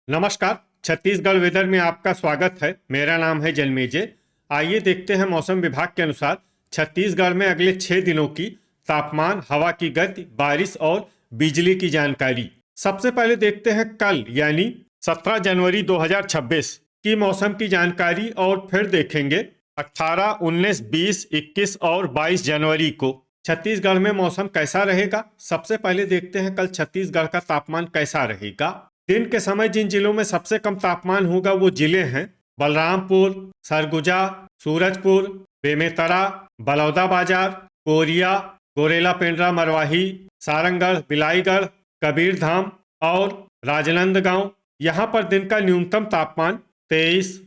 नमस्कार। छत्तीसगढ़ वेदर में आपका स्वागत है। मेरा नाम है जन्मेजय। आइए देखते हैं मौसम विभाग के अनुसार छत्तीसगढ़ में अगले 6 दिनों की तापमान, हवा की गति, बारिश और बिजली की जानकारी। सबसे पहले देखते हैं कल यानी 17 जनवरी 2026 की मौसम की जानकारी और फिर देखेंगे 18, 19, 20, 21 और 22 जनवरी को छत्तीसगढ़ में मौसम कैसा रहेगा। सबसे पहले देखते हैं कल छत्तीसगढ़ का तापमान कैसा रहेगा। दिन के समय जिन जिलों में सबसे कम तापमान होगा वो जिले हैं बलरामपुर, सरगुजा, सूरजपुर, बेमेतरा, बलौदाबाजार, कोरिया, गोरेला पेंड्रा मरवाही, सारंगढ़, बिलाईगढ़, कबीरधाम और राजनांदगांव। यहाँ पर दिन का न्यूनतम तापमान 23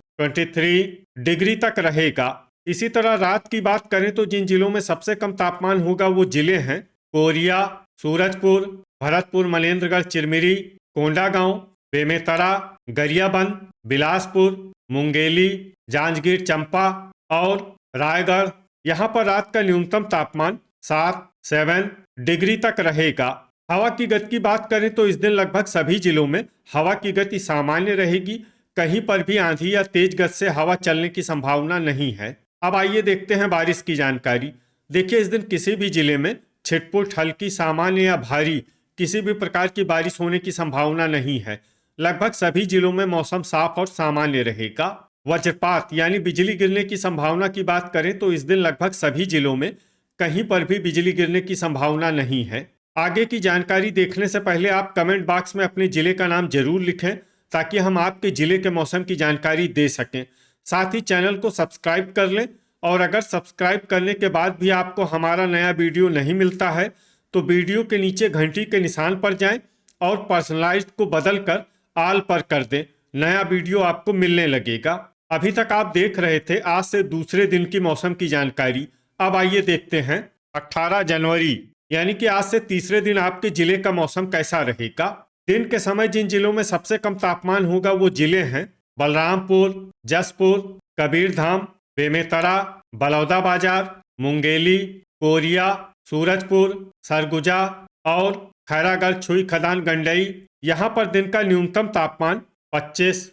डिग्री तक रहेगा। इसी तरह रात की बात करें तो जिन जिलों में सबसे कम तापमान होगा वो जिले हैं कोरिया, सूरजपुर, भरतपुर, मनेन्द्रगढ़, चिरमिरी, कोंडागांव, बेमेतरा, गरियाबंद, बिलासपुर, मुंगेली, जांजगीर चंपा और रायगढ़। यहाँ पर रात का न्यूनतम तापमान 7 डिग्री तक रहेगा। हवा की गति की बात करें तो इस दिन लगभग सभी जिलों में हवा की गति सामान्य रहेगी। कहीं पर भी आंधी या तेज गति से हवा चलने की संभावना नहीं है। अब आइए देखते हैं बारिश की जानकारी। देखिए, इस दिन किसी भी जिले में छिटपुट, हल्की, सामान्य या भारी किसी भी प्रकार की बारिश होने की संभावना नहीं है। लगभग सभी जिलों में मौसम साफ और सामान्य रहेगा। वज्रपात यानी बिजली गिरने की संभावना की बात करें तो इस दिन लगभग सभी जिलों में कहीं पर भी बिजली गिरने की संभावना नहीं है। आगे की जानकारी देखने से पहले आप कमेंट बॉक्स में अपने जिले का नाम जरूर लिखें ताकि हम आपके जिले के मौसम की जानकारी दे सकें। साथ ही चैनल को सब्सक्राइब कर लें और अगर सब्सक्राइब करने के बाद भी आपको हमारा नया वीडियो नहीं मिलता है तो वीडियो के नीचे घंटी के निशान पर जाएं और पर्सनलाइज्ड को बदलकर ऑल पर कर दें। नया वीडियो आपको मिलने लगेगा। अभी तक आप देख रहे थे आज से दूसरे दिन की मौसम की जानकारी। अब आइए देखते हैं 18 जनवरी यानी कि आज से तीसरे दिन आपके जिले का मौसम कैसा रहेगा। दिन के समय जिन जिलों में सबसे कम तापमान होगा वो जिले हैं बलरामपुर, जसपुर, कबीरधाम, बेमेतरा, बलौदाबाजार, मुंगेली, कोरिया, सूरजपुर, सरगुजा और खैरागढ़, छुई, खदान, गंडई। यहाँ पर दिन का न्यूनतम तापमान 25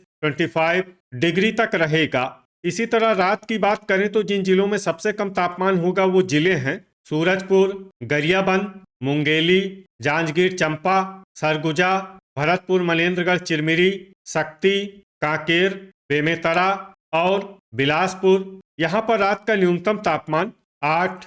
डिग्री तक रहेगा। इसी तरह रात की बात करें तो जिन जिलों में सबसे कम तापमान होगा वो जिले हैं सूरजपुर, गरियाबंद, मुंगेली, जांजगीर चंपा, सरगुजा, भरतपुर, मनेन्द्रगढ़, चिरमिरी, शक्ति, कांकेर, बेमेतरा और बिलासपुर। यहाँ पर रात का न्यूनतम तापमान 8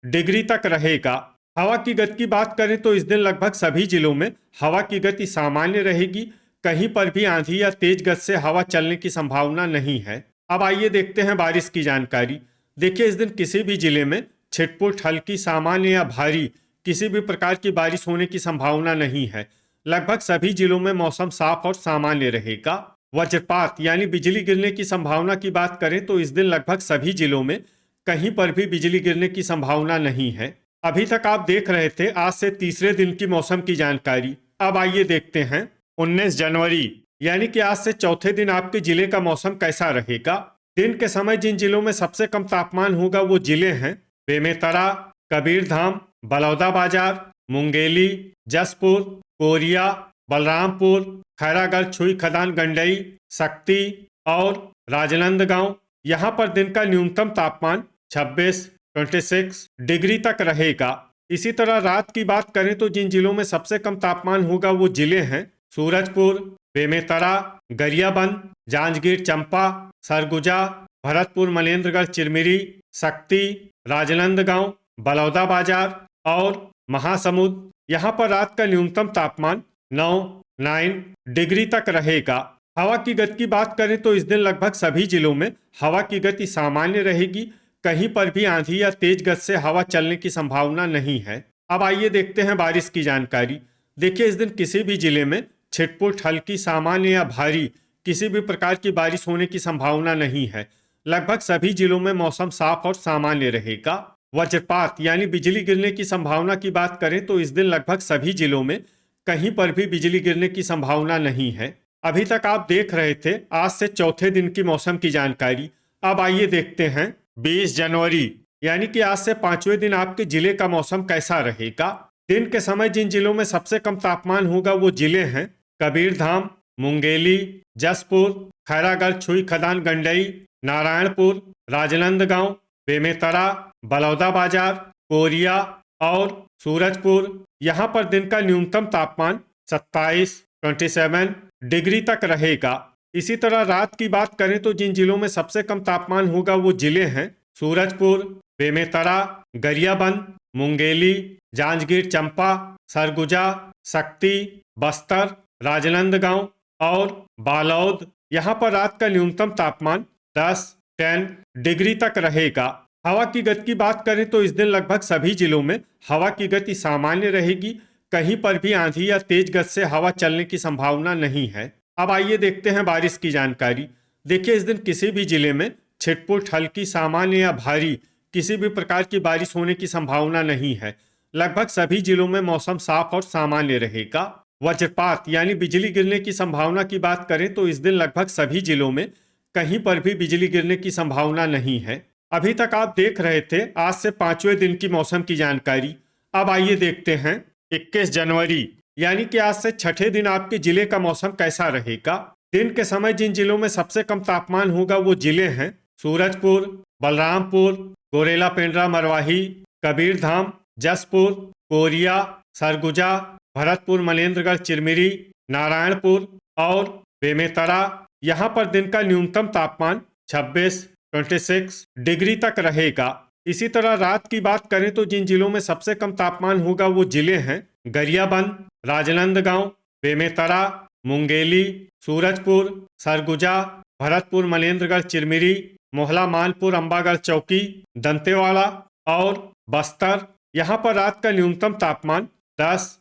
डिग्री तक रहेगा। हवा की गति की बात करें तो इस दिन लगभग सभी जिलों में हवा की गति सामान्य रहेगी। कहीं पर भी आंधी या तेज गति से हवा चलने की संभावना नहीं है। अब आइए देखते हैं बारिश की जानकारी। देखिए, इस दिन किसी भी जिले में छिटपुट, हल्की, सामान्य या भारी किसी भी प्रकार की बारिश होने की संभावना नहीं है। लगभग सभी जिलों में मौसम साफ और सामान्य रहेगा। वज्रपात यानी बिजली गिरने की संभावना की बात करें तो इस दिन लगभग सभी जिलों में कहीं पर भी बिजली गिरने की संभावना नहीं है। अभी तक आप देख रहे थे आज से तीसरे दिन की मौसम की जानकारी। अब आइए देखते हैं 19 जनवरी यानी कि आज से चौथे दिन आपके जिले का मौसम कैसा रहेगा। दिन के समय जिन जिलों में सबसे कम तापमान होगा वो जिले हैं बेमेतरा, कबीरधाम, बलौदाबाजार, मुंगेली, जसपुर, कोरिया, बलरामपुर, खैरागढ़, छुई, खदान, गंडई, शक्ति और राजनांदगांव। यहाँ पर दिन का न्यूनतम तापमान 26 डिग्री तक रहेगा। इसी तरह रात की बात करें तो जिन जिलों में सबसे कम तापमान होगा वो जिले हैं सूरजपुर, बेमेतरा, गरियाबंद, जांजगीर चंपा, सरगुजा, भरतपुर, मनेन्द्रगढ़, चिरमिरी, शक्ति, राजनांदगांव, बलौदाबाजार और महासमुंद। यहाँ पर रात का न्यूनतम तापमान 9 डिग्री तक रहेगा। हवा की गति की बात करें तो इस दिन लगभग सभी जिलों में हवा की गति सामान्य रहेगी। कहीं पर भी आंधी या तेज गति से हवा चलने की संभावना नहीं है। अब आइए देखते हैं बारिश की जानकारी। देखिए, इस दिन किसी भी जिले में छिटपुट, हल्की, सामान्य या भारी किसी भी प्रकार की बारिश होने की संभावना नहीं है। लगभग सभी जिलों में मौसम साफ और सामान्य रहेगा। वज्रपात यानी बिजली गिरने की संभावना की बात करें तो इस दिन लगभग सभी जिलों में कहीं पर भी बिजली गिरने की संभावना नहीं है। अभी तक आप देख रहे थे आज से चौथे दिन की मौसम की जानकारी। अब आइए देखते हैं 20 जनवरी यानी कि आज से पांचवें दिन आपके जिले का मौसम कैसा रहेगा। दिन के समय जिन जिलों में सबसे कम तापमान होगा वो जिले हैं कबीरधाम, मुंगेली, जसपुर, खैरागढ़ छुई खदान गंडई, नारायणपुर, राजनांदगांव, बेमेतरा, बलौदा बाजार, कोरिया और सूरजपुर। यहाँ पर दिन का न्यूनतम तापमान 27 डिग्री तक रहेगा। इसी तरह रात की बात करें तो जिन जिलों में सबसे कम तापमान होगा वो जिले हैं सूरजपुर, बेमेतरा, गरियाबंद, मुंगेली, जांजगीर चांपा, सरगुजा, शक्ति, बस्तर, राजनांदगांव और बालोद। यहाँ पर रात का न्यूनतम तापमान 10 डिग्री तक रहेगा। हवा की गति की बात करें तो इस दिन लगभग सभी जिलों में हवा की गति सामान्य रहेगी। कहीं पर भी आंधी या तेज गति से हवा चलने की संभावना नहीं है। अब आइए देखते हैं बारिश की जानकारी। देखिए, इस दिन किसी भी जिले में छिटपुट, हल्की, सामान्य या भारी किसी भी प्रकार की बारिश होने की संभावना नहीं है। लगभग सभी जिलों में मौसम साफ और सामान्य रहेगा। वज्रपात यानी बिजली गिरने की संभावना की बात करें तो इस दिन लगभग सभी जिलों में कहीं पर भी बिजली गिरने की संभावना नहीं है। अभी तक आप देख रहे थे आज से 5वें दिन की मौसम की जानकारी। अब आइए देखते हैं 21 जनवरी यानी कि आज से 6ठे दिन आपके जिले का मौसम कैसा रहेगा। दिन के समय जिन जिलों में सबसे कम तापमान होगा वो जिले हैं सूरजपुर, बलरामपुर, गोरेला पेंड्रा मरवाही, कबीरधाम, जसपुर, कोरिया, सरगुजा, भरतपुर, मनेन्द्रगढ़, चिरमिरी, नारायणपुर और बेमेतरा। यहाँ पर दिन का न्यूनतम तापमान 26 डिग्री तक रहेगा। इसी तरह रात की बात करें तो जिन जिलों में सबसे कम तापमान होगा वो जिले हैं गरियाबंद, राजनांदगांव, बेमेतरा, मुंगेली, सूरजपुर, सरगुजा, भरतपुर, मनेन्द्रगढ़, चिरमिरी, मोहला, मानपुर, अंबागढ़ चौकी, दंतेवाड़ा और बस्तर। यहाँ पर रात का न्यूनतम तापमान 10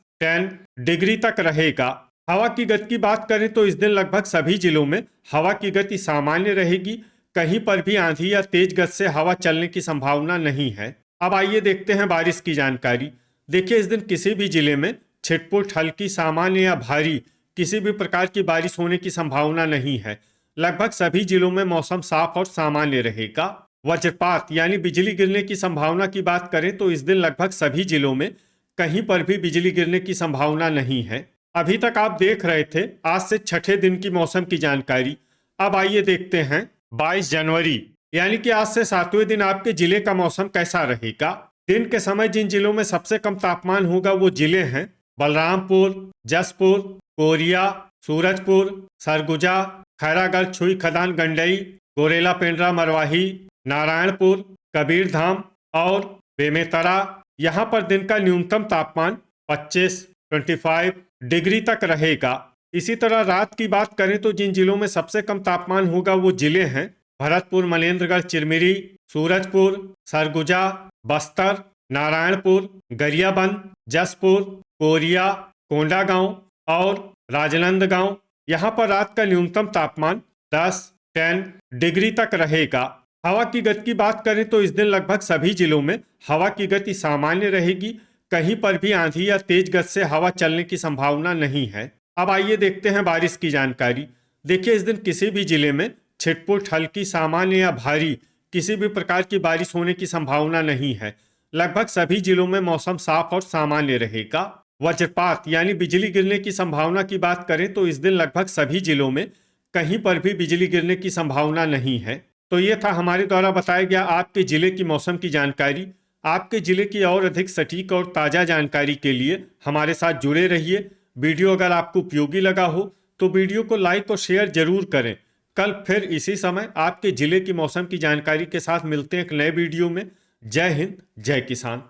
डिग्री तक रहेगा। हवा की गति की बात करें तो इस दिन लगभग सभी जिलों में हवा की गति सामान्य रहेगी। कहीं पर भी आंधी या तेज गति से हवा चलने की संभावना नहीं है। अब आइए देखते हैं बारिश की जानकारी। देखिए, इस दिन किसी भी जिले में छिटपुट, हल्की, सामान्य या भारी किसी भी प्रकार की बारिश होने की संभावना नहीं है। लगभग सभी जिलों में मौसम साफ और सामान्य रहेगा। वज्रपात यानी बिजली गिरने की संभावना की बात करें तो इस दिन लगभग सभी जिलों में कहीं पर भी बिजली गिरने की संभावना नहीं है। अभी तक आप देख रहे थे आज से 6ठे दिन की मौसम की जानकारी। अब आइए देखते हैं 22 जनवरी यानी कि आज से 7वें दिन आपके जिले का मौसम कैसा रहेगा। दिन के समय जिन जिलों में सबसे कम तापमान होगा वो जिले हैं बलरामपुर, जसपुर, कोरिया, सूरजपुर, सरगुजा, खैरागढ़ छुई खदान गंडई, गोरेला पेंड्रा मरवाही, नारायणपुर, कबीरधाम और बेमेतरा। यहाँ पर दिन का न्यूनतम तापमान 25 डिग्री तक रहेगा। इसी तरह रात की बात करें तो जिन जिलों में सबसे कम तापमान होगा वो जिले हैं भरतपुर, मनेन्द्रगढ़, चिरमिरी, सूरजपुर, सरगुजा, बस्तर, नारायणपुर, गरियाबंद, जसपुर, कोरिया, कोंडागांव और राजनांदगांव। यहाँ पर रात का न्यूनतम तापमान 10 डिग्री तक रहेगा। हवा की गति की बात करें तो इस दिन लगभग सभी जिलों में हवा की गति सामान्य रहेगी। कहीं पर भी आंधी या तेज गति से हवा चलने की संभावना नहीं है। अब आइए देखते हैं बारिश की जानकारी। देखिए, इस दिन किसी भी जिले में छिटपुट, हल्की, सामान्य या भारी किसी भी प्रकार की बारिश होने की संभावना नहीं है। लगभग सभी जिलों में मौसम साफ और सामान्य रहेगा। वज्रपात यानी बिजली गिरने की संभावना की बात करें तो इस दिन लगभग सभी जिलों में कहीं पर भी बिजली गिरने की संभावना नहीं है। तो ये था हमारे द्वारा बताया गया आपके जिले की मौसम की जानकारी। आपके जिले की और अधिक सटीक और ताज़ा जानकारी के लिए हमारे साथ जुड़े रहिए। वीडियो अगर आपको उपयोगी लगा हो तो वीडियो को लाइक और शेयर जरूर करें। कल फिर इसी समय आपके जिले की मौसम की जानकारी के साथ मिलते हैं एक नए वीडियो में। जय हिंद, जय किसान।